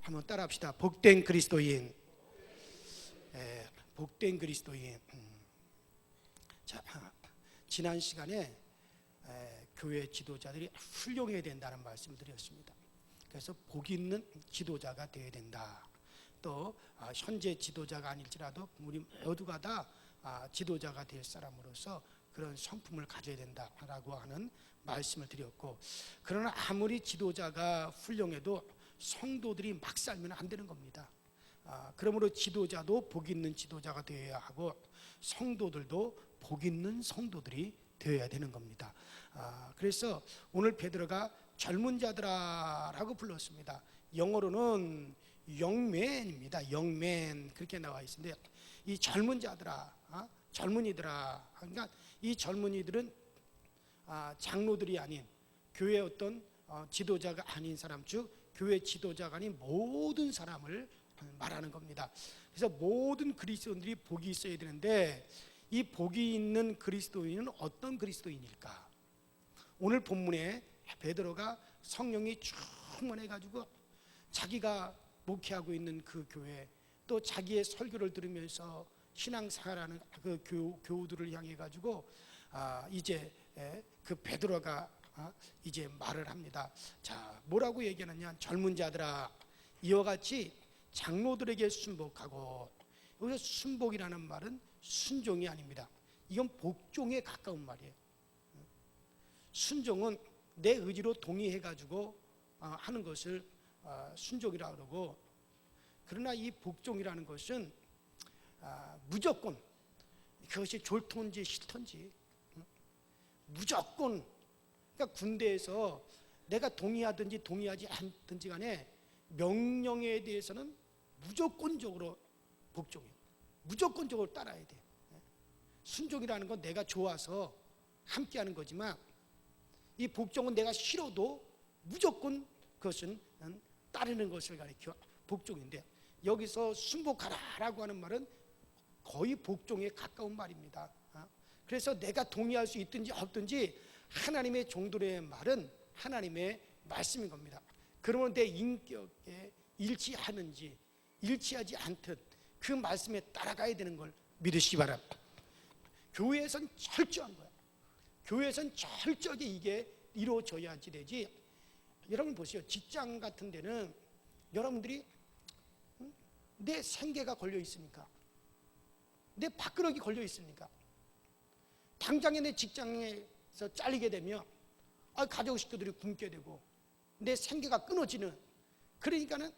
한번 따라합시다. 복된 그리스도인. 복된 그리스도인. 자, 지난 시간에 교회 지도자들이 훌륭해야 된다는 말씀을 드렸습니다. 그래서 복 있는 지도자가 되어야 된다. 또 현재 지도자가 아닐지라도 우리 모두가 다 지도자가 될 사람으로서 그런 성품을 가져야 된다라고 하는 말씀을 드렸고, 그러나 아무리 지도자가 훌륭해도 성도들이 막 살면 안 되는 겁니다. 그러므로 지도자도 복 있는 지도자가 되어야 하고 성도들도 복 있는 성도들이 되어야 되는 겁니다. 그래서 오늘 베드로가 젊은 자들아라고 불렀습니다. 영어로는 영맨입니다. 영맨 그렇게 나와 있는데, 이 젊은 자들아, 젊은이들아, 그러니까 이 젊은이들은 장로들이 아닌 교회 어떤 지도자가 아닌 사람, 즉 교회 지도자가 아닌 모든 사람을 말하는 겁니다. 그래서 모든 그리스도인들이 복이 있어야 되는데, 이 복이 있는 그리스도인은 어떤 그리스도인일까? 오늘 본문에 베드로가 성령이 충만해가지고 자기가 목회하고 있는 그 교회, 또 자기의 설교를 들으면서 신앙생활하는 그 교우들을 향해 가지고 이제 그 베드로가 이제 말을 합니다. 자, 뭐라고 얘기하느냐? 젊은 자들아, 이와 같이 장로들에게 순복하고. 여기서 순복이라는 말은 순종이 아닙니다. 이건 복종에 가까운 말이에요. 순종은 내 의지로 동의해 가지고 하는 것을 순종이라고 그러고, 그러나 이 복종이라는 것은 무조건, 그것이 좋던지 싫던지 무조건, 그러니까 군대에서 내가 동의하든지 동의하지 않든지 간에 명령에 대해서는 무조건적으로 복종해요. 무조건적으로 따라야 돼. 순종이라는 건 내가 좋아서 함께하는 거지만, 이 복종은 내가 싫어도 무조건 그것은 따르는 것을 가리켜 복종인데, 여기서 순복하라라고 하는 말은 거의 복종에 가까운 말입니다. 그래서 내가 동의할 수 있든지 없든지 하나님의 종들의 말은 하나님의 말씀인 겁니다. 그러면 내 인격에 일치하는지 일치하지 않든 그 말씀에 따라가야 되는 걸 믿으시기 바랍니다. 교회에선 철저한 거야. 교회에선 철저하게 이게 이루어져야지 되지. 여러분 보세요. 직장 같은 데는 여러분들이 내 생계가 걸려 있으니까, 내 밥그릇이 걸려 있으니까, 당장에 내 직장에서 잘리게 되면 가족 식구들이 굶게 되고 내 생계가 끊어지는, 그러니까는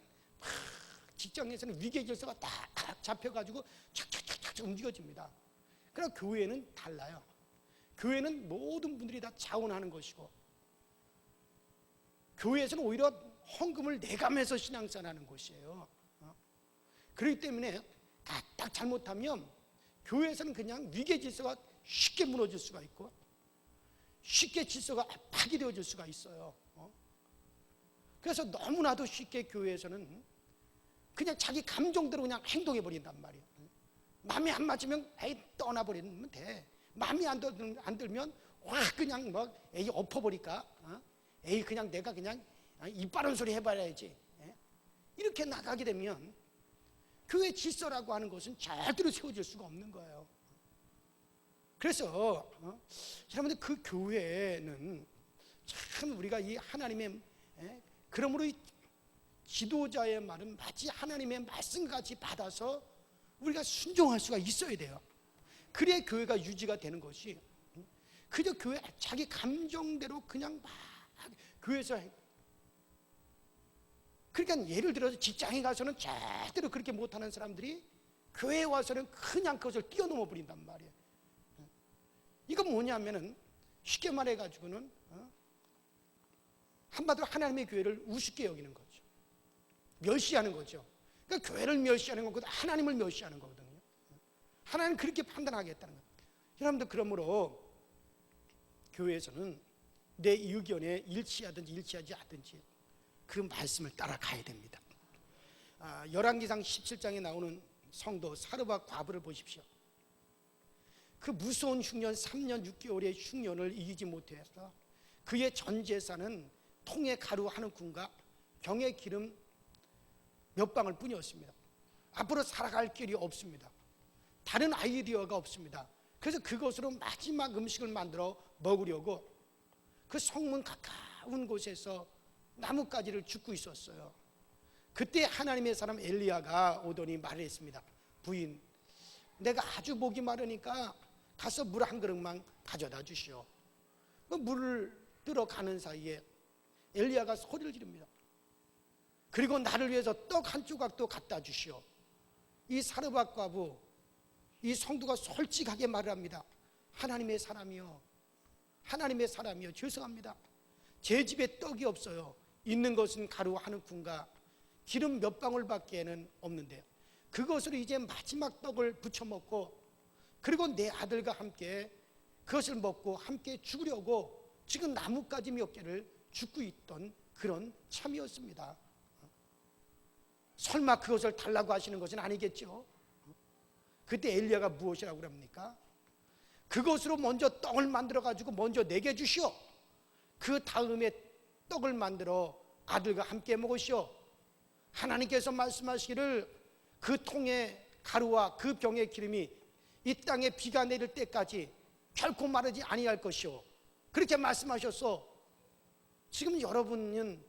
직장에서는 위계 질서가 딱 잡혀가지고 착착착착 움직여집니다. 그러나 교회는 달라요. 교회는 모든 분들이 다 자원하는 것이고, 교회에서는 오히려 헌금을 내가면서 신앙생활하는 곳이에요. 그렇기 때문에 딱 잘못하면 교회에서는 그냥 위계 질서가 쉽게 무너질 수가 있고 쉽게 질서가 파괴되어질 수가 있어요. 그래서 너무나도 쉽게 교회에서는 그냥 자기 감정대로 그냥 행동해 버린단 말이에요. 마음에 안 맞으면 떠나버리면 돼. 마음에 안 들면 확 그냥 엎어버릴까? 그냥 내가 그냥 입 바른 소리 해봐야지. 이렇게 나가게 되면 교회 질서라고 하는 것은 절대로 세워질 수가 없는 거예요. 그래서 여러분들 그 교회는 참 우리가 이 하나님의 그러므로 이 지도자의 말은 마치 하나님의 말씀같이 받아서 우리가 순종할 수가 있어야 돼요. 그래야 교회가 유지가 되는 것이, 그저 교회 자기 감정대로 그냥 막 교회에서, 그러니까 예를 들어서 직장에 가서는 절대로 그렇게 못하는 사람들이 교회에 와서는 그냥 그것을 뛰어넘어 버린단 말이에요. 이건 뭐냐면은 쉽게 말해가지고는 한마디로 하나님의 교회를 우습게 여기는 거죠. 멸시하는 거죠. 그러니까 교회를 멸시하는 것보다 하나님을 멸시하는 거거든요. 하나님은 그렇게 판단하겠다는 거예요. 여러분들, 그러므로 교회에서는 내 의견에 일치하든지 일치하지 않든지 그 말씀을 따라가야 됩니다. 열왕기상 17장에 나오는 성도 사르밧 과부를 보십시오. 그 무서운 흉년 3년 6개월의 흉년을 이기지 못해서 그의 전 재산은 통에 가루 한 움큼과 병에 기름 몇 방울 뿐이었습니다. 앞으로 살아갈 길이 없습니다. 다른 아이디어가 없습니다. 그래서 그것으로 마지막 음식을 만들어 먹으려고 그 성문 가까운 곳에서 나뭇가지를 줍고 있었어요. 그때 하나님의 사람 엘리야가 오더니 말을 했습니다. 부인, 내가 아주 목이 마르니까 가서 물 한 그릇만 가져다 주시오. 그 물을 들어가는 사이에 엘리야가 소리를 지릅니다. 그리고 나를 위해서 떡 한 조각도 갖다 주시오. 이 사르밧 과부, 이 성도가 솔직하게 말을 합니다. 하나님의 사람이요, 하나님의 사람이요, 죄송합니다. 제 집에 떡이 없어요. 있는 것은 가루 한 움큼과 기름 몇 방울밖에는 없는데요. 그것으로 이제 마지막 떡을 부쳐 먹고, 그리고 내 아들과 함께 그것을 먹고 함께 죽으려고 지금 나뭇가지 몇 개를 줍고 있던 그런 참이었습니다. 설마 그것을 달라고 하시는 것은 아니겠죠? 그때 엘리야가 무엇이라고 합니까? 그것으로 먼저 떡을 만들어 가지고 먼저 내게 주시오. 그 다음에 떡을 만들어 아들과 함께 먹으시오. 하나님께서 말씀하시기를 그 통의 가루와 그 병의 기름이 이 땅에 비가 내릴 때까지 결코 마르지 아니할 것이오. 그렇게 말씀하셨어. 지금 여러분은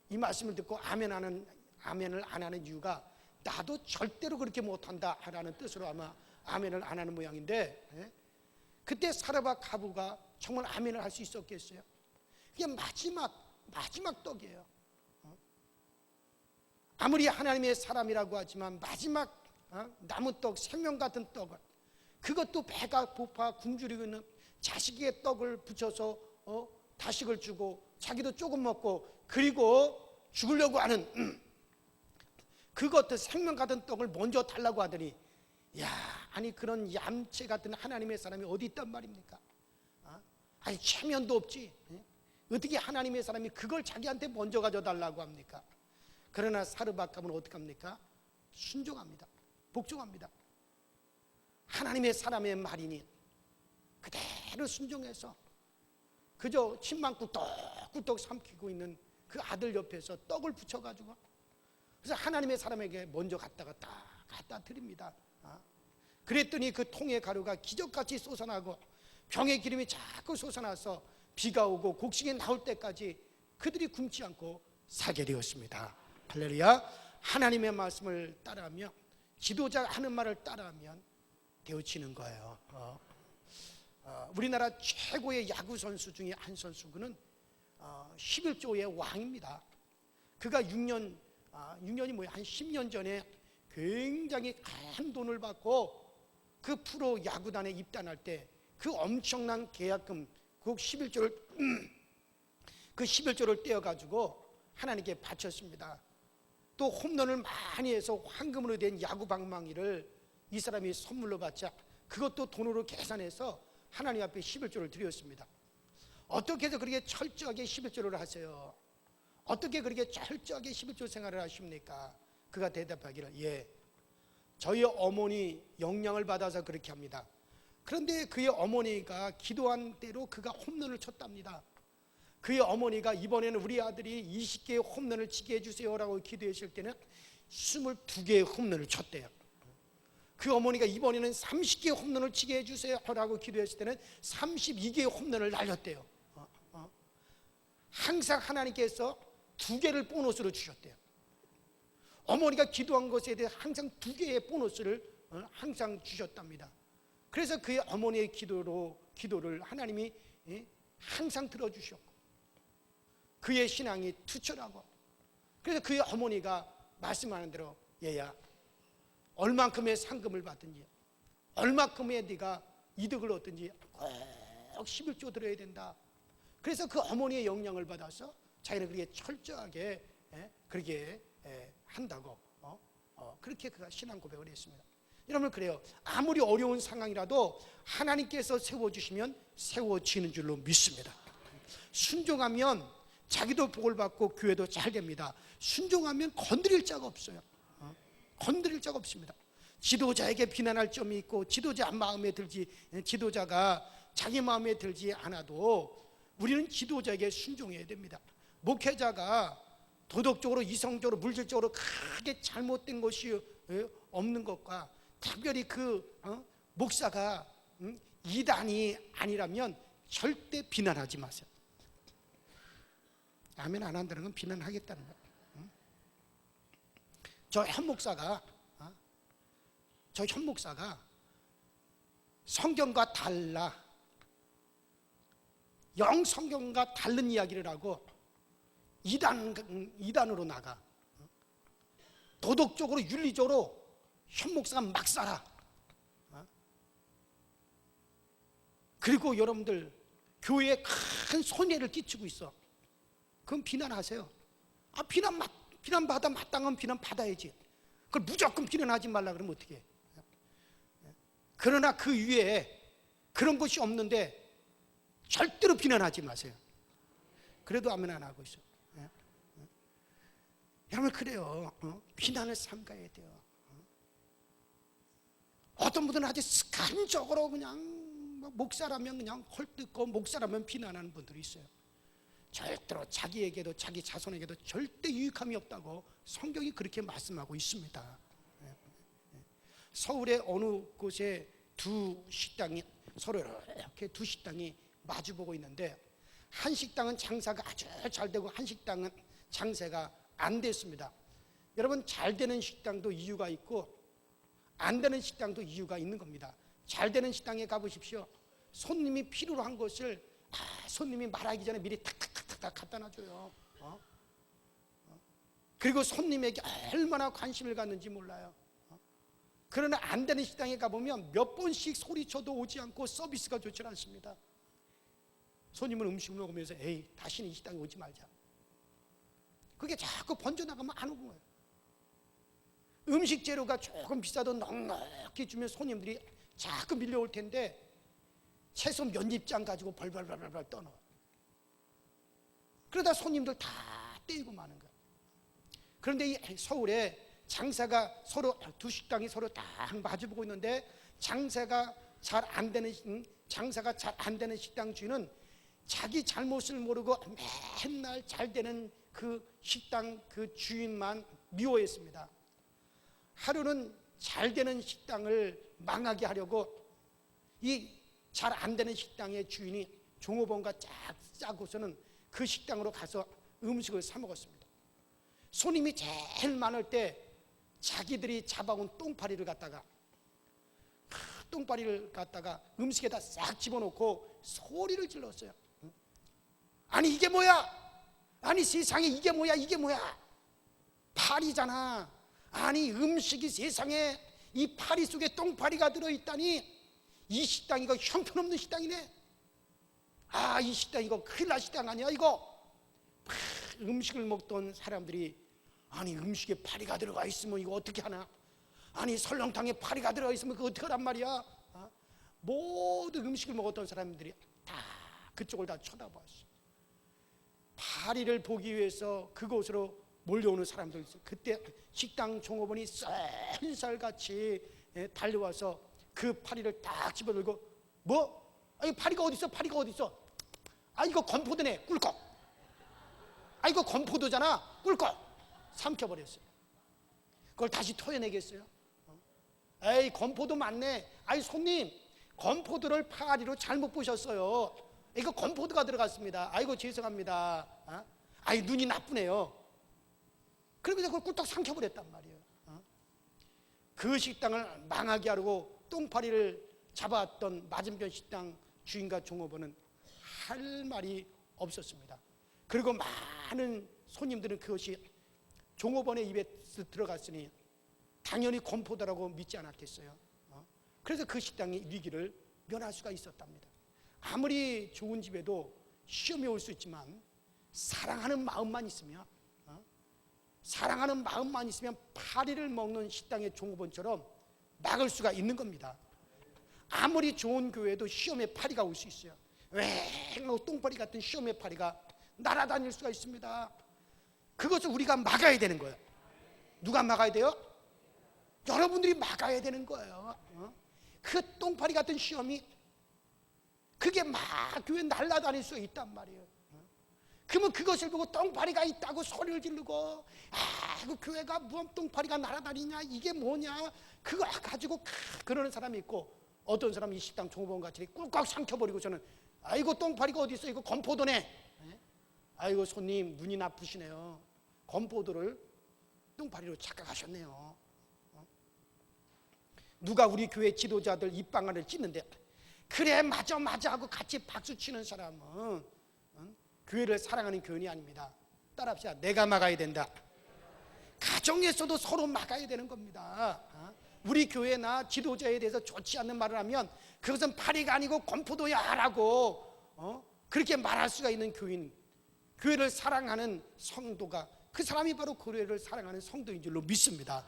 이 말씀을 듣고 아멘을 안 하는 이유가 나도 절대로 그렇게 못한다 라는 뜻으로 아마 아멘을 안 하는 모양인데, 그때 사르밧 과부가 정말 아멘을 할 수 있었겠어요? 그게 마지막 떡이에요. 아무리 하나님의 사람이라고 하지만 마지막 남은 떡, 생명 같은 떡을, 그것도 배가 고파 굶주리고 있는 자식에게 떡을 붙여서 다식을 주고 자기도 조금 먹고 그리고 죽으려고 하는 그것도 생명 같은 떡을 먼저 달라고 하더니, 야, 아니 그런 얌체 같은 하나님의 사람이 어디 있단 말입니까? 아니 체면도 없지. 어떻게 하나님의 사람이 그걸 자기한테 먼저 가져달라고 합니까? 그러나 사르밧 과부는 어떻게 합니까? 순종합니다. 복종합니다. 하나님의 사람의 말이니 그대로 순종해서 그저 침만 꿀떡꿀떡 삼키고 있는 그 아들 옆에서 떡을 붙여가지고, 그래서 하나님의 사람에게 먼저 갖다 드립니다. 그랬더니 그 통의 가루가 기적같이 솟아나고 병의 기름이 자꾸 솟아나서 비가 오고 곡식이 나올 때까지 그들이 굶지 않고 살게 되었습니다. 할렐루야. 하나님의 말씀을 따라하며 지도자가 하는 말을 따라하면 되어지는 거예요. 우리나라 최고의 야구 선수 중에 한 선수는 11조의 왕입니다. 그가 6년이 뭐야, 한 10년 전에 굉장히 큰 돈을 받고 그 프로 야구단에 입단할 때 그 엄청난 계약금 그 11조를 떼어가지고 하나님께 바쳤습니다. 또 홈런을 많이 해서 황금으로 된 야구 방망이를 이 사람이 선물로 받자 그것도 돈으로 계산해서 하나님 앞에 11조를 드렸습니다. 어떻게 해서 그렇게 철저하게 11조를 하세요? 어떻게 그렇게 철저하게 11조 생활을 하십니까? 그가 대답하기를, 예, 저희 어머니 영향을 받아서 그렇게 합니다. 그런데 그의 어머니가 기도한 대로 그가 홈런을 쳤답니다. 그의 어머니가 이번에는 우리 아들이 20개의 홈런을 치게 해주세요라고 기도했을 때는 22개의 홈런을 쳤대요. 그 어머니가 이번에는 30개의 홈런을 치게 해주세요라고 기도했을 때는 32개의 홈런을 날렸대요. 항상 하나님께서 2개를 보너스로 주셨대요. 어머니가 기도한 것에 대해 항상 2개의 보너스를 항상 주셨답니다. 그래서 그의 어머니의 기도를 하나님이 항상 들어주셨고 그의 신앙이 투철하고, 그래서 그의 어머니가 말씀하는 대로, 얘야, 얼만큼의 상금을 받든지 얼만큼의 네가 이득을 얻든지 꼭 11조 들어야 된다. 그래서 그 어머니의 영향을 받아서 자기는 그렇게 철저하게 그렇게 한다고 그렇게 그가 신앙 고백을 했습니다. 여러분, 그래요. 아무리 어려운 상황이라도 하나님께서 세워주시면 세워지는 줄로 믿습니다. 순종하면 자기도 복을 받고 교회도 잘 됩니다. 순종하면 건드릴 자가 없어요. 건드릴 자가 없습니다. 지도자에게 비난할 점이 있고 지도자가 자기 마음에 들지 않아도 우리는 지도자에게 순종해야 됩니다. 목회자가 도덕적으로, 이성적으로, 물질적으로 크게 잘못된 것이 없는 것과, 특별히 그 목사가 이단이 아니라면 절대 비난하지 마세요. 아멘 안 한다는 건 비난하겠다는 거예요. 저 현 목사가 성경과 달라, 영 성경과 다른 이야기를 하고 이단으로 나가. 도덕적으로, 윤리적으로 현 목사가 막 살아. 그리고 여러분들 교회에 큰 손해를 끼치고 있어. 그럼 비난하세요. 비난받아 마땅한 비난 받아야지. 그걸 무조건 비난하지 말라 그러면 어떻게 해? 그러나 그 위에 그런 것이 없는데 절대로 비난하지 마세요. 그래도 아멘 안 하고 있어. 여러분 그래요. 비난을 삼가야 돼요. 어떤 분들은 아주 습관적으로 그냥 목사라면 그냥 헐뜯고 목사라면 비난하는 분들이 있어요. 절대로 자기에게도 자기 자손에게도 절대 유익함이 없다고 성경이 그렇게 말씀하고 있습니다. 서울의 어느 곳에 두 식당이 서로 이렇게 두 식당이 마주보고 있는데, 한 식당은 장사가 아주 잘 되고 한 식당은 장사가 안 됐습니다. 여러분 잘 되는 식당도 이유가 있고 안 되는 식당도 이유가 있는 겁니다. 잘 되는 식당에 가보십시오. 손님이 필요로 한 것을 손님이 말하기 전에 미리 탁탁탁탁 갖다 놔줘요. 그리고 손님에게 얼마나 관심을 갖는지 몰라요. 그러나 안 되는 식당에 가보면 몇 번씩 소리쳐도 오지 않고 서비스가 좋지 않습니다. 손님은 음식을 먹으면서 에이 다시는 이 식당에 오지 말자. 그게 자꾸 번져나가면 안 오는 거예요. 음식 재료가 조금 비싸도 넉넉히 주면 손님들이 자꾸 밀려올 텐데 채소 몇 입장 가지고 벌벌벌벌 떠넣어. 그러다 손님들 다 떼이고 마는 거예요. 그런데 이 서울에 장사가 서로 두 식당이 서로 딱 마주보고 있는데 장사가 잘 안 되는 식당 주인은 자기 잘못을 모르고 맨날 잘 되는 그 식당 그 주인만 미워했습니다. 하루는 잘 되는 식당을 망하게 하려고 이 잘 안 되는 식당의 주인이 종업원과 쫙 짜고서는 그 식당으로 가서 음식을 사 먹었습니다. 손님이 제일 많을 때 자기들이 잡아온 똥파리를 갖다가 음식에다 싹 집어넣고 소리를 질렀어요. 아니 이게 뭐야? 아니 세상에 이게 뭐야? 파리잖아. 아니 음식이 세상에 이 파리 속에 똥파리가 들어있다니, 이 식당 이거 형편없는 식당이네. 이 식당 이거 큰일 날 식당 아니야 이거. 음식을 먹던 사람들이 아니 음식에 파리가 들어가 있으면 이거 어떻게 하나? 아니 설렁탕에 파리가 들어가 있으면 그거 어떻게 하란 말이야? 모든 음식을 먹었던 사람들이 다 그쪽을 다 쳐다봤어. 파리를 보기 위해서 그곳으로 몰려오는 사람들 있어요. 그때 식당 종업원이 쌀쌀같이 달려와서 그 파리를 딱 집어들고 이 파리가 어디 있어? 이거 건포도네. 꿀꺽. 이거 건포도잖아. 꿀꺽. 삼켜버렸어요. 그걸 다시 토해내겠어요? 에이 건포도 맞네. 손님 건포도를 파리로 잘못 보셨어요. 이거 건포도가 들어갔습니다. 아이고 죄송합니다. 눈이 나쁘네요. 그러면서 그걸 꿀떡 삼켜버렸단 말이에요. 그 식당을 망하게 하려고 똥파리를 잡았던 맞은편 식당 주인과 종업원은 할 말이 없었습니다. 그리고 많은 손님들은 그것이 종업원의 입에 들어갔으니 당연히 건포도라고 믿지 않았겠어요. 그래서 그 식당이 위기를 면할 수가 있었답니다. 아무리 좋은 집에도 시험이 올 수 있지만 사랑하는 마음만 있으면 파리를 먹는 식당의 종업원처럼 막을 수가 있는 겁니다. 아무리 좋은 교회도 시험에 파리가 올 수 있어요. 똥파리 같은 시험의 파리가 날아다닐 수가 있습니다. 그것을 우리가 막아야 되는 거예요. 누가 막아야 돼요? 여러분들이 막아야 되는 거예요. 그 똥파리 같은 시험이 그게 막 교회 날아다닐 수 있단 말이에요. 그러면 그것을 보고 똥파리가 있다고 소리를 지르고, 그 교회가 무슨 똥파리가 날아다니냐, 이게 뭐냐, 그거 가지고 그러는 사람이 있고, 어떤 사람이 이 식당 종업원같이 꿀꺽 삼켜버리고서는 아이고 똥파리가 어디 있어, 이거 건포도네. 아이고 손님 눈이 나쁘시네요. 건포도를 똥파리로 착각하셨네요. 누가 우리 교회 지도자들 입방아를 찢는데, 그래 맞아 하고 같이 박수치는 사람은 교회를 사랑하는 교인이 아닙니다. 따라합시다. 내가 막아야 된다. 가정에서도 서로 막아야 되는 겁니다. 우리 교회나 지도자에 대해서 좋지 않는 말을 하면 그것은 파리가 아니고 건포도야 라고 그렇게 말할 수가 있는 교인, 교회를 사랑하는 성도가, 그 사람이 바로 교회를 사랑하는 성도인 줄로 믿습니다.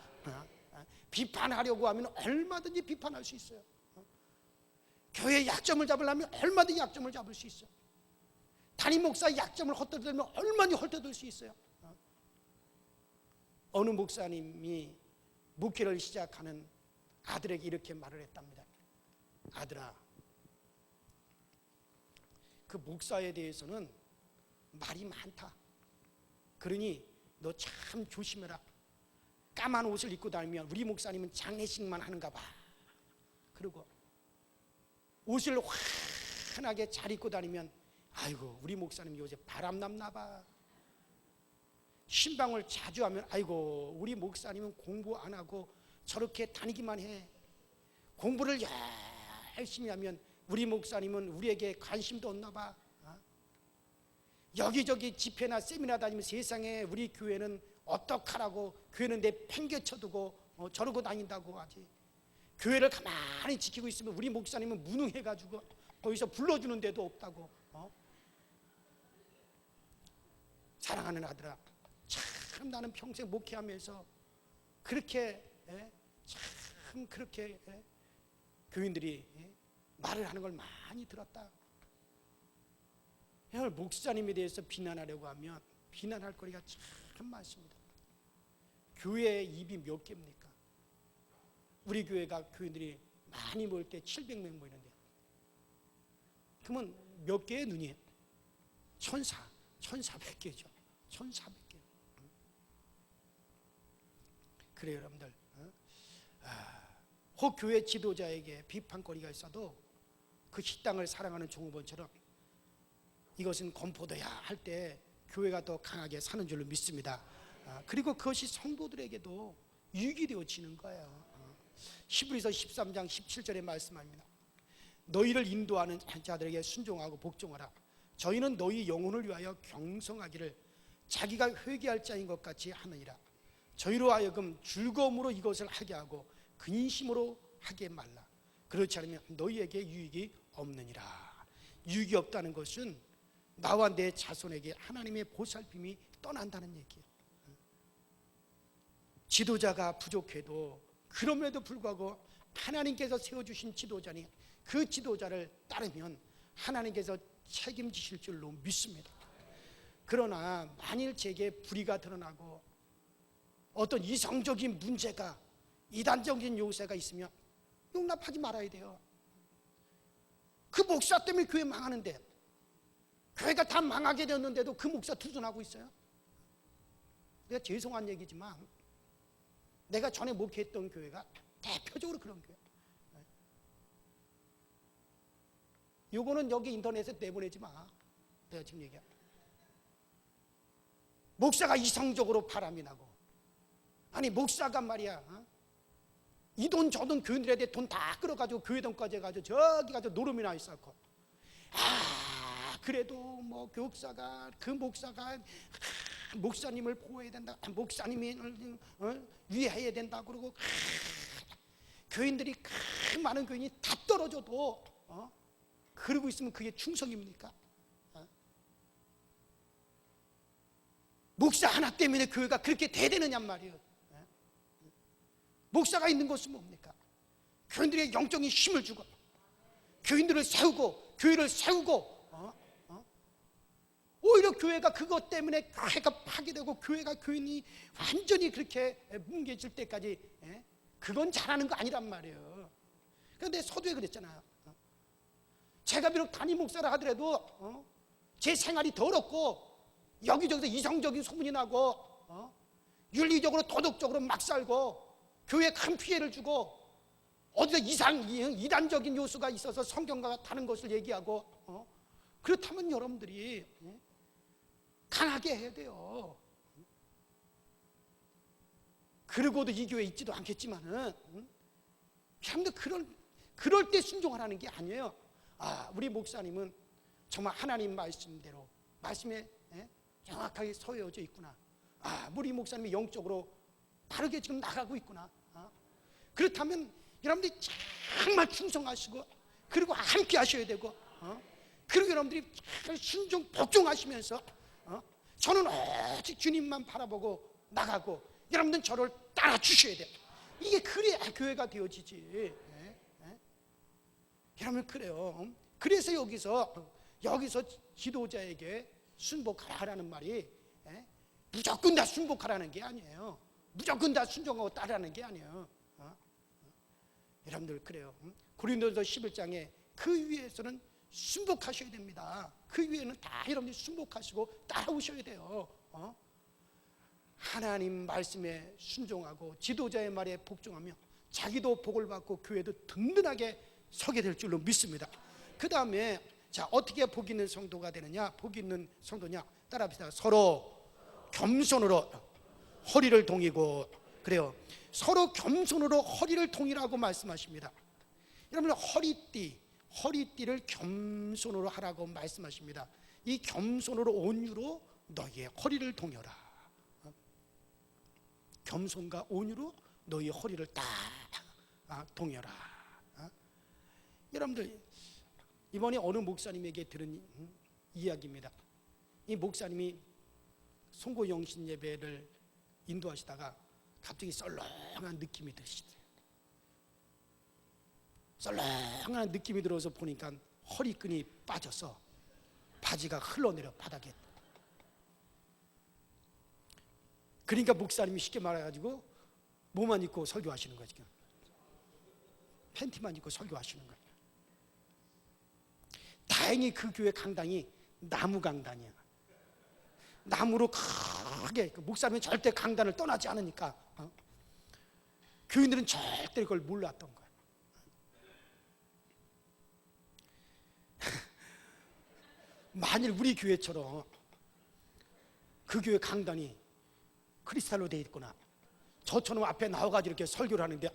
비판하려고 하면 얼마든지 비판할 수 있어요. 교회의 약점을 잡으려면 얼마든지 약점을 잡을 수 있어요. 담임 목사의 약점을 헛되들면 얼마든지 헛되들 수 있어요. 어느 목사님이 목회를 시작하는 아들에게 이렇게 말을 했답니다. 아들아, 그 목사에 대해서는 말이 많다. 그러니 너 참 조심해라. 까만 옷을 입고 다니면 우리 목사님은 장례식만 하는가 봐. 그리고 옷을 환하게 잘 입고 다니면 아이고 우리 목사님 요새 바람났나 봐. 신방을 자주 하면 아이고 우리 목사님은 공부 안 하고 저렇게 다니기만 해. 공부를 열심히 하면 우리 목사님은 우리에게 관심도 없나 봐. 여기저기 집회나 세미나 다니면 세상에 우리 교회는 어떡하라고, 교회는 내 팽개쳐두고 저러고 다닌다고 하지. 교회를 가만히 지키고 있으면 우리 목사님은 무능해가지고 거기서 불러주는 데도 없다고. 사랑하는 아들아, 참 나는 평생 목회하면서 그렇게 참 그렇게 교인들이 말을 하는 걸 많이 들었다. 목사님에 대해서 비난하려고 하면 비난할 거리가 참 많습니다. 교회의 입이 몇 개입니까? 우리 교회가 교인들이 많이 모일 때 700명 모이는데, 그러면 몇 개의 눈이? 1400개죠. 1400개. 그래요 여러분들, 혹 교회 지도자에게 비판거리가 있어도 그 식당을 사랑하는 종업원처럼 이것은 건포도야 할 때 교회가 더 강하게 사는 줄로 믿습니다. 그리고 그것이 성도들에게도 유익이 되어지는 거예요. 히브리서 13장 17절에 말씀합니다. 너희를 인도하는 자들에게 순종하고 복종하라. 저희는 너희 영혼을 위하여 경성하기를 자기가 회개할 자인 것 같이 하느니라. 저희로 하여금 즐거움으로 이것을 하게 하고 근심으로 하게 말라. 그렇지 않으면 너희에게 유익이 없느니라. 유익이 없다는 것은 나와 내 자손에게 하나님의 보살핌이 떠난다는 얘기예요. 지도자가 부족해도 그럼에도 불구하고 하나님께서 세워주신 지도자니 그 지도자를 따르면 하나님께서 책임지실 줄로 믿습니다. 그러나 만일 제게 불의가 드러나고 어떤 이성적인 문제가, 이단적인 요새가 있으면 용납하지 말아야 돼요. 그 목사 때문에 교회 망하는데, 교회가 다 망하게 되었는데도 그 목사 투전하고 있어요. 내가 죄송한 얘기지만 내가 전에 목회했던 교회가 대표적으로 그런 교회. 요거는 여기 인터넷에 내보내지 마. 내가 지금 얘기해. 목사가 이성적으로 바람이 나고, 아니 목사가 말이야 이 돈 저 돈 교인들에 대해 돈 다 끌어가지고 교회 돈까지 해가지고 저기 가서 노름이나 있었고, 그래도 뭐 교육사가 그 목사가 목사님을 보호해야 된다, 목사님이 위해야 된다 그러고, 교인들이 많은 교인이 다 떨어져도 그러고 있으면 그게 충성입니까? 목사 하나 때문에 교회가 그렇게 대되느냔 말이에요. 목사가 있는 것은 뭡니까? 교인들의 영적인 힘을 주고 교인들을 세우고 교회를 세우고, 오히려 교회가 그것 때문에 교회가 파괴되고 교회가 교인이 완전히 그렇게 뭉개질 때까지, 그건 잘하는 거 아니란 말이에요. 그런데 서두에 그랬잖아요. 제가 비록 담임 목사를 하더라도 제 생활이 더럽고 여기저기서 이성적인 소문이 나고 윤리적으로 도덕적으로 막 살고 교회에 큰 피해를 주고 어디서 이단적인 요소가 있어서 성경과 다른 것을 얘기하고 그렇다면 여러분들이 강하게 해야 돼요. 그러고도 이 교회에 있지도 않겠지만은 여러분들 그럴 때 순종하라는 게 아니에요. 우리 목사님은 정말 하나님 말씀대로 말씀에 정확하게 서여져 있구나. 우리 목사님이 영적으로 바르게 지금 나가고 있구나. 그렇다면 여러분들이 정말 충성하시고 그리고 함께 하셔야 되고 그리고 여러분들이 순종 복종하시면서 저는 오직 주님만 바라보고 나가고 여러분들은 저를 따라 주셔야 돼요. 이게 그래야 교회가 되어지지. 여러분 그래요. 그래서 여기서 지도자에게 순복하라는 말이 무조건 다 순복하라는 게 아니에요. 무조건 다 순종하고 따르라는 게 아니에요. 여러분들 그래요. 고린도서 11장에 그 위에서는 순복하셔야 됩니다. 그 위에는 다 여러분들이 순복하시고 따라오셔야 돼요. 하나님 말씀에 순종하고 지도자의 말에 복종하며 자기도 복을 받고 교회도 든든하게 서게 될 줄로 믿습니다. 그 다음에 자 어떻게 복 있는 성도가 되느냐? 복 있는 성도냐? 따라합시다. 서로 겸손으로 허리를 동이고 그래요. 서로 겸손으로 허리를 동이라고 말씀하십니다. 여러분 허리띠를 겸손으로 하라고 말씀하십니다. 이 겸손으로 온유로 너희의 허리를 동여라. 겸손과 온유로 너희 허리를 딱 동여라. 여러분들 이번에 어느 목사님에게 들은 이야기입니다. 이 목사님이 송고영신 예배를 인도하시다가 갑자기 썰렁한 느낌이 드시더래요. 썰렁한 느낌이 들어서 보니까 허리끈이 빠져서 바지가 흘러내려 바닥에. 그러니까 목사님이 쉽게 말해가지고 뭐만 입고 설교하시는 거죠. 팬티만 입고 설교하시는 거예요. 다행히 그 교회 강당이 나무 강당이야. 나무로 크게 목사님은 절대 강단을 떠나지 않으니까 교인들은 절대 그걸 몰랐던 거예요. 만일 우리 교회처럼 그 교회 강단이 크리스탈로 되어 있거나 저처럼 앞에 나와가지고 이렇게 설교를 하는데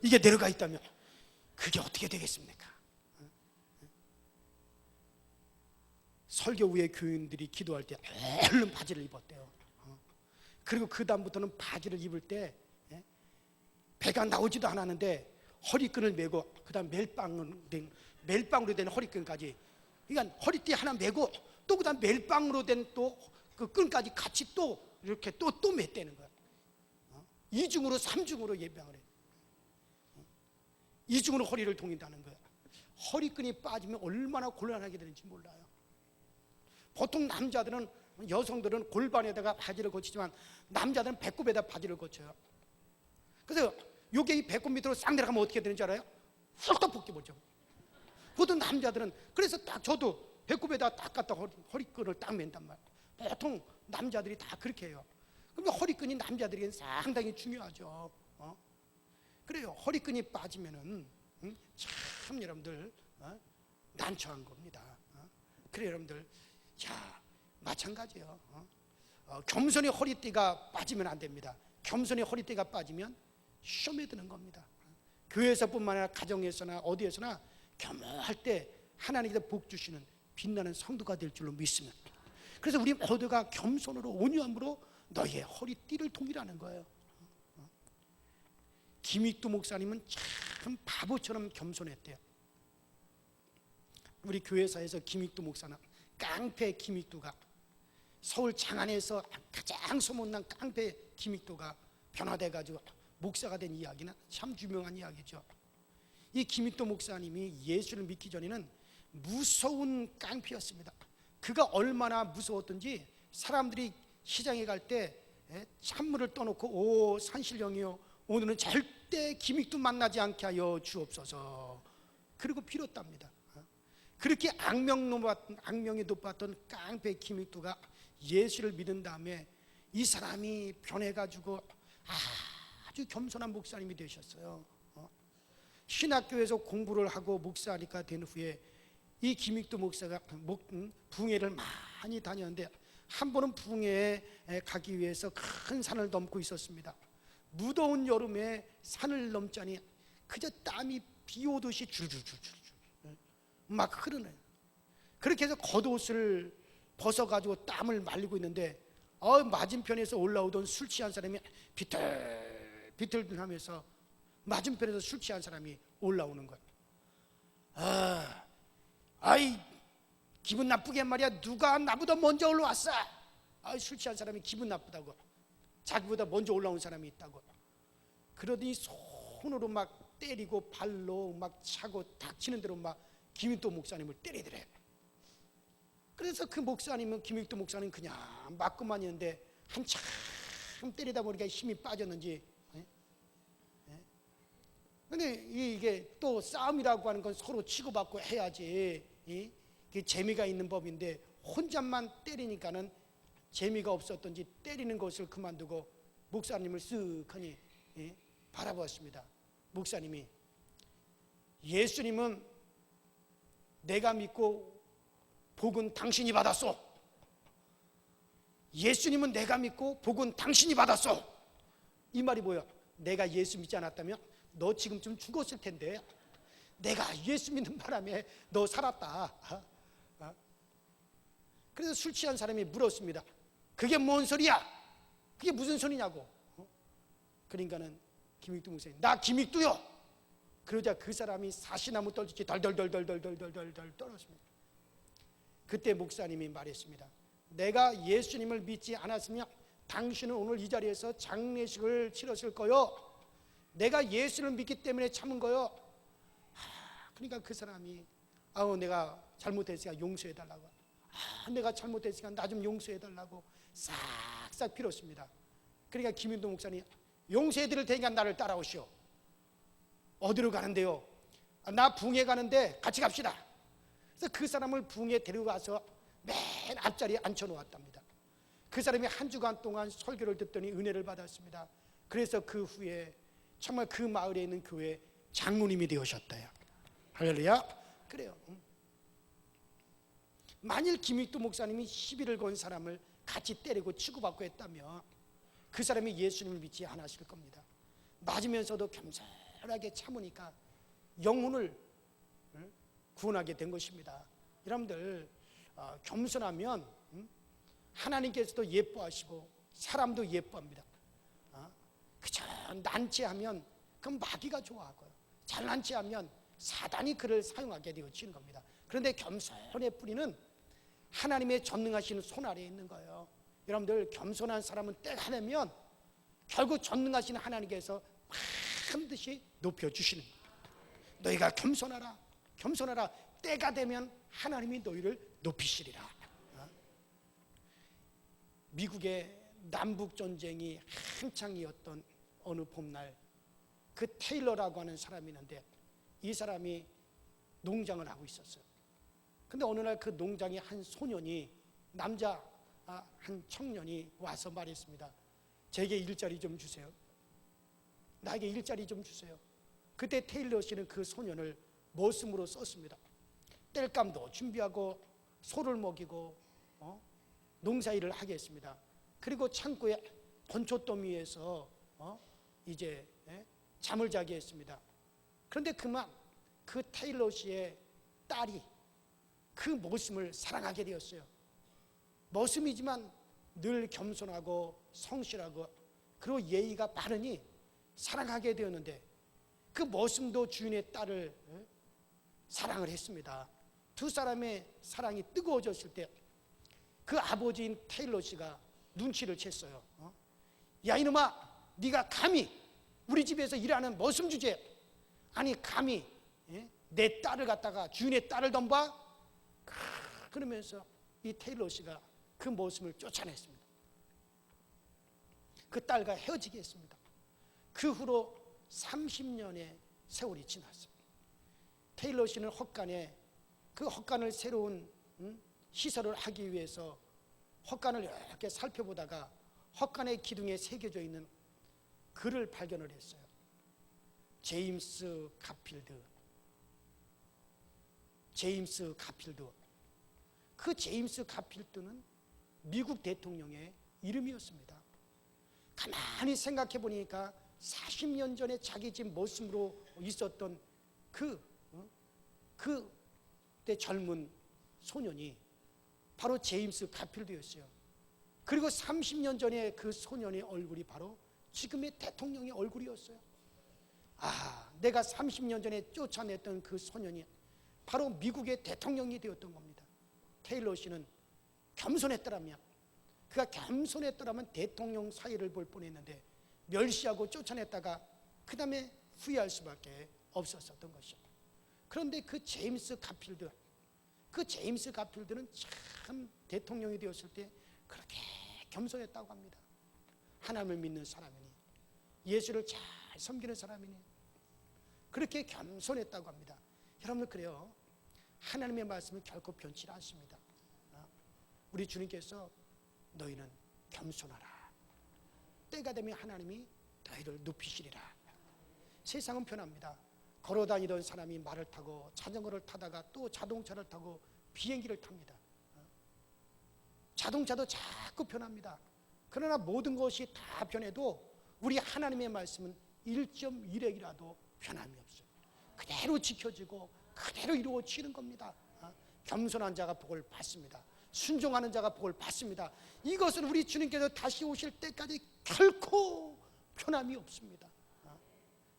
이게 내려가 있다면 그게 어떻게 되겠습니까? 설교 후에 교인들이 기도할 때 얼른 바지를 입었대요. 그리고 그 다음부터는 바지를 입을 때 배가 나오지도 않았는데 허리끈을 메고 그 다음 멜빵으로 된 허리끈까지, 그러니까 허리띠 하나 메고 또 그 다음 멜빵으로 된 또 그 끈까지 같이 또 이렇게 또 맸다는 거야. 이중으로 삼중으로 예방을 해. 이중으로 허리를 동인다는 거야. 허리끈이 빠지면 얼마나 곤란하게 되는지 몰라요. 보통 남자들은, 여성들은 골반에다가 바지를 거치지만 남자들은 배꼽에다 바지를 거쳐요. 그래서 요게 이 배꼽 밑으로 싹 내려가면 어떻게 되는지 알아요? 훌떡 벗겨버죠. 보통 남자들은, 그래서 딱 저도 배꼽에다 딱 갖다 허리끈을 딱 맨단 말이에요. 보통 남자들이 다 그렇게 해요. 그러면 허리끈이 남자들에게는 상당히 중요하죠. 그래요. 허리끈이 빠지면은 참 여러분들 난처한 겁니다. 그래 여러분들, 자 마찬가지예요. 겸손히 허리띠가 빠지면 안 됩니다. 겸손히 허리띠가 빠지면 시험에 드는 겁니다. 교회에서뿐만 아니라 가정에서나 어디에서나 겸허할 때 하나님께서 복 주시는 빛나는 성도가 될 줄로 믿습니다. 그래서 우리 모두가 겸손으로 온유함으로 너희의 허리띠를 동이라는 거예요. 김익두 목사님은 참 바보처럼 겸손했대요. 우리 교회사에서 김익두 목사는 깡패 김익두가, 서울 장안에서 가장 소문난 깡패 김익두가 변화돼가지고 목사가 된 이야기는 참 유명한 이야기죠. 이 김익두 목사님이 예수를 믿기 전에는 무서운 깡패였습니다. 그가 얼마나 무서웠던지 사람들이 시장에 갈 때 찬물을 떠놓고 오 산신령이요 오늘은 절대 김익두 만나지 않게 하여 주옵소서 그리고 빌었답니다. 그렇게 악명이 높았던 깡패 김익두가 예수를 믿은 다음에 이 사람이 변해가지고 아주 겸손한 목사님이 되셨어요. 신학교에서 공부를 하고 목사니까 된 후에 이 김익두 목사가 붕해를 많이 다녔는데 한 번은 붕해에 가기 위해서 큰 산을 넘고 있었습니다. 무더운 여름에 산을 넘자니 그저 땀이 비 오듯이 줄줄줄줄 막 흐르네요. 그렇게 해서 겉옷을 벗어가지고 땀을 말리고 있는데 맞은편에서 올라오던 술 취한 사람이 비틀비틀 하면서 맞은편에서 술 취한 사람이 올라오는 거예요. 아이 기분 나쁘게 말이야. 누가 나보다 먼저 올라왔어. 술 취한 사람이 기분 나쁘다고. 자기보다 먼저 올라온 사람이 있다고. 그러더니 손으로 막 때리고 발로 막 차고 닥치는 대로 막 김익도 목사님을 때리더래. 그래서 그 목사님은 김익도 목사님 그냥 맞고만 있는데 한참 때리다 보니까 힘이 빠졌는지. 근데 이게 또 싸움이라고 하는 건 서로 치고받고 해야지 재미가 있는 법인데 혼자만 때리니까는 재미가 없었던지 때리는 것을 그만두고 목사님을 쓱하니 바라보았습니다. 목사님이 예수님은 내가 믿고 복은 당신이 받았소. 예수님은 내가 믿고 복은 당신이 받았소. 이 말이 뭐야? 내가 예수 믿지 않았다면 너 지금쯤 죽었을 텐데 내가 예수 믿는 바람에 너 살았다. 그래서 술 취한 사람이 물었습니다. 그게 뭔 소리야? 그게 무슨 소리냐고. 그러니까는 김익두 목사님, 나 김익두요. 그러자 그 사람이 사시나무 떨듯이 덜덜덜덜덜덜덜덜 떨었습니다. 그때 목사님이 말했습니다. 내가 예수님을 믿지 않았으면 당신은 오늘 이 자리에서 장례식을 치렀을 거요. 내가 예수를 믿기 때문에 참은 거요. 그러니까 그 사람이 내가 잘못했으니까 용서해달라고. 내가 잘못했으니까 나 좀 용서해달라고 싹싹 빌었습니다. 그러니까 김익두 목사님, 용서해드릴 테니까 나를 따라오시오. 어디로 가는데요? 나 붕해 가는데 같이 갑시다. 그래서 그 사람을 붕해 데려가서 맨 앞자리에 앉혀놓았답니다. 그 사람이 한 주간 동안 설교를 듣더니 은혜를 받았습니다. 그래서 그 후에 정말 그 마을에 있는 교회 장로님이 되셨대요. 할렐루야. 그래요. 만일 김익두 목사님이 시비를 건 사람을 같이 때리고 치고받고 했다면 그 사람이 예수님을 믿지 않았을 겁니다. 맞으면서도 겸손하게 참으니까 영혼을 구원하게 된 것입니다. 여러분들 겸손하면 하나님께서도 예뻐하시고 사람도 예뻐합니다. 그저 난치하면 그럼 마귀가 좋아하고요. 잘난치하면 사단이 그를 사용하게 되어지는 겁니다. 그런데 겸손의 뿌리는 하나님의 전능하신 손 아래에 있는 거예요. 여러분들 겸손한 사람은 때가 되면 결국 전능하신 하나님께서 반드시 높여주시는 거예요. 너희가 겸손하라. 겸손하라. 때가 되면 하나님이 너희를 높이시리라. 미국의 남북전쟁이 한창이었던 어느 봄날 그 테일러라고 하는 사람이 있는데 이 사람이 농장을 하고 있었어요. 근데 어느 날 그 농장에 한 소년이 남자 한 청년이 와서 말했습니다. 제게 일자리 좀 주세요. 나에게 일자리 좀 주세요. 그때 테일러 씨는 그 소년을 머슴으로 썼습니다. 땔감도 준비하고 소를 먹이고 농사일을 하게 했습니다. 그리고 창고에 건초더미에서 이제 잠을 자게 했습니다. 그런데 그만 그 테일러 씨의 딸이 그 머슴을 사랑하게 되었어요. 머슴이지만 늘 겸손하고 성실하고 그리고 예의가 바르니 사랑하게 되었는데 그 머슴도 주인의 딸을 사랑을 했습니다. 두 사람의 사랑이 뜨거워졌을 때 그 아버지인 테일러 씨가 눈치를 챘어요. 야 이놈아, 네가 감히 우리 집에서 일하는 머슴 주제, 아니 감히 내 딸을 갖다가 주인의 딸을 덤봐? 그러면서 이 테일러 씨가 그 머슴을 쫓아냈습니다. 그 딸과 헤어지게 했습니다. 그 후로 30년의 세월이 지났어요. 테일러 씨는 헛간에 그 헛간을 새로운 시설을 하기 위해서 헛간을 이렇게 살펴보다가 헛간의 기둥에 새겨져 있는 글을 발견을 했어요. 제임스 가필드. 그 제임스 가필드는 미국 대통령의 이름이었습니다. 가만히 생각해 보니까 40년 전에 자기 집 모습으로 있었던 그때 젊은 소년이 바로 제임스 가필드였어요. 그리고 30년 전에 그 소년의 얼굴이 바로 지금의 대통령의 얼굴이었어요. 내가 30년 전에 쫓아냈던 그 소년이 바로 미국의 대통령이 되었던 겁니다. 테일러 씨는 겸손했더라면, 그가 겸손했더라면 대통령 사회를 볼 뻔했는데 멸시하고 쫓아냈다가 그 다음에 후회할 수밖에 없었던 것이죠. 그런데 그 제임스 가필드는 참 대통령이 되었을 때 그렇게 겸손했다고 합니다. 하나님을 믿는 사람이니, 예수를 잘 섬기는 사람이니 그렇게 겸손했다고 합니다. 여러분들, 그래요. 하나님의 말씀은 결코 변치 않습니다. 우리 주님께서 너희는 겸손하라. 때가 되면 하나님이 너희를 높이시리라. 세상은 변합니다. 걸어다니던 사람이 말을 타고 자전거를 타다가 또 자동차를 타고 비행기를 탑니다. 자동차도 자꾸 변합니다. 그러나 모든 것이 다 변해도 우리 하나님의 말씀은 1.1핵이라도 변함이 없어요. 그대로 지켜지고 그대로 이루어지는 겁니다. 겸손한 자가 복을 받습니다. 순종하는 자가 복을 받습니다. 이것은 우리 주님께서 다시 오실 때까지 결코 변함이 없습니다.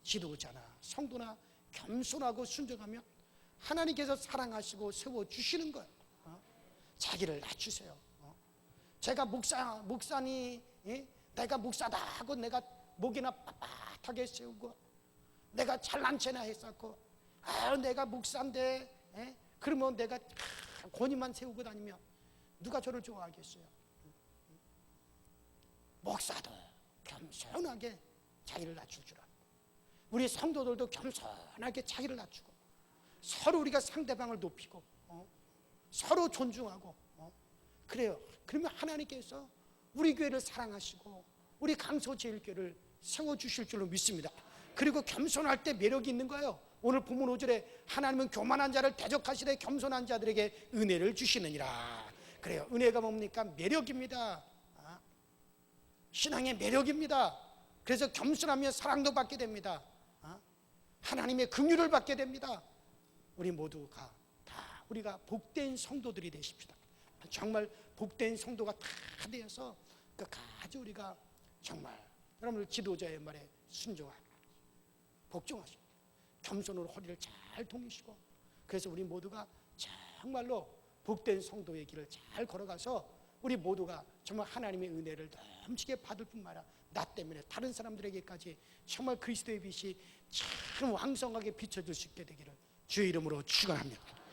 지도자나 성도나 겸손하고 순종하면 하나님께서 사랑하시고 세워주시는 거예요. 자기를 낮추세요. 제가 목사니, 내가 목사다 하고 내가 목이나 빳빳하게 세우고 내가 잘난 체나 했었고, 내가 목사인데, 그러면 내가 권위만 세우고 다니면 누가 저를 좋아하겠어요? 목사도 겸손하게 자기를 낮출 줄 알아요. 우리 성도들도 겸손하게 자기를 낮추고 서로 우리가 상대방을 높이고 서로 존중하고 그래요. 그러면 하나님께서 우리 교회를 사랑하시고 우리 강서제일교회를 세워주실 줄로 믿습니다. 그리고 겸손할 때 매력이 있는 거예요. 오늘 본문 5절에 하나님은 교만한 자를 대적하시되 겸손한 자들에게 은혜를 주시느니라. 그래요. 은혜가 뭡니까? 매력입니다. 신앙의 매력입니다. 그래서 겸손하면 사랑도 받게 됩니다. 하나님의 긍휼을 받게 됩니다. 우리 모두가 다 우리가 복된 성도들이 되십시다. 정말 복된 성도가 다 되어서 끝까지 우리가 정말 여러분들 지도자의 말에 순종하고 복종하시고 겸손으로 허리를 잘 동이시고, 그래서 우리 모두가 정말로 복된 성도의 길을 잘 걸어가서 우리 모두가 정말 하나님의 은혜를 넘치게 받을 뿐만 아니라 나 때문에 다른 사람들에게까지 정말 그리스도의 빛이 참 왕성하게 비춰질 수 있게 되기를 주의 이름으로 축원합니다.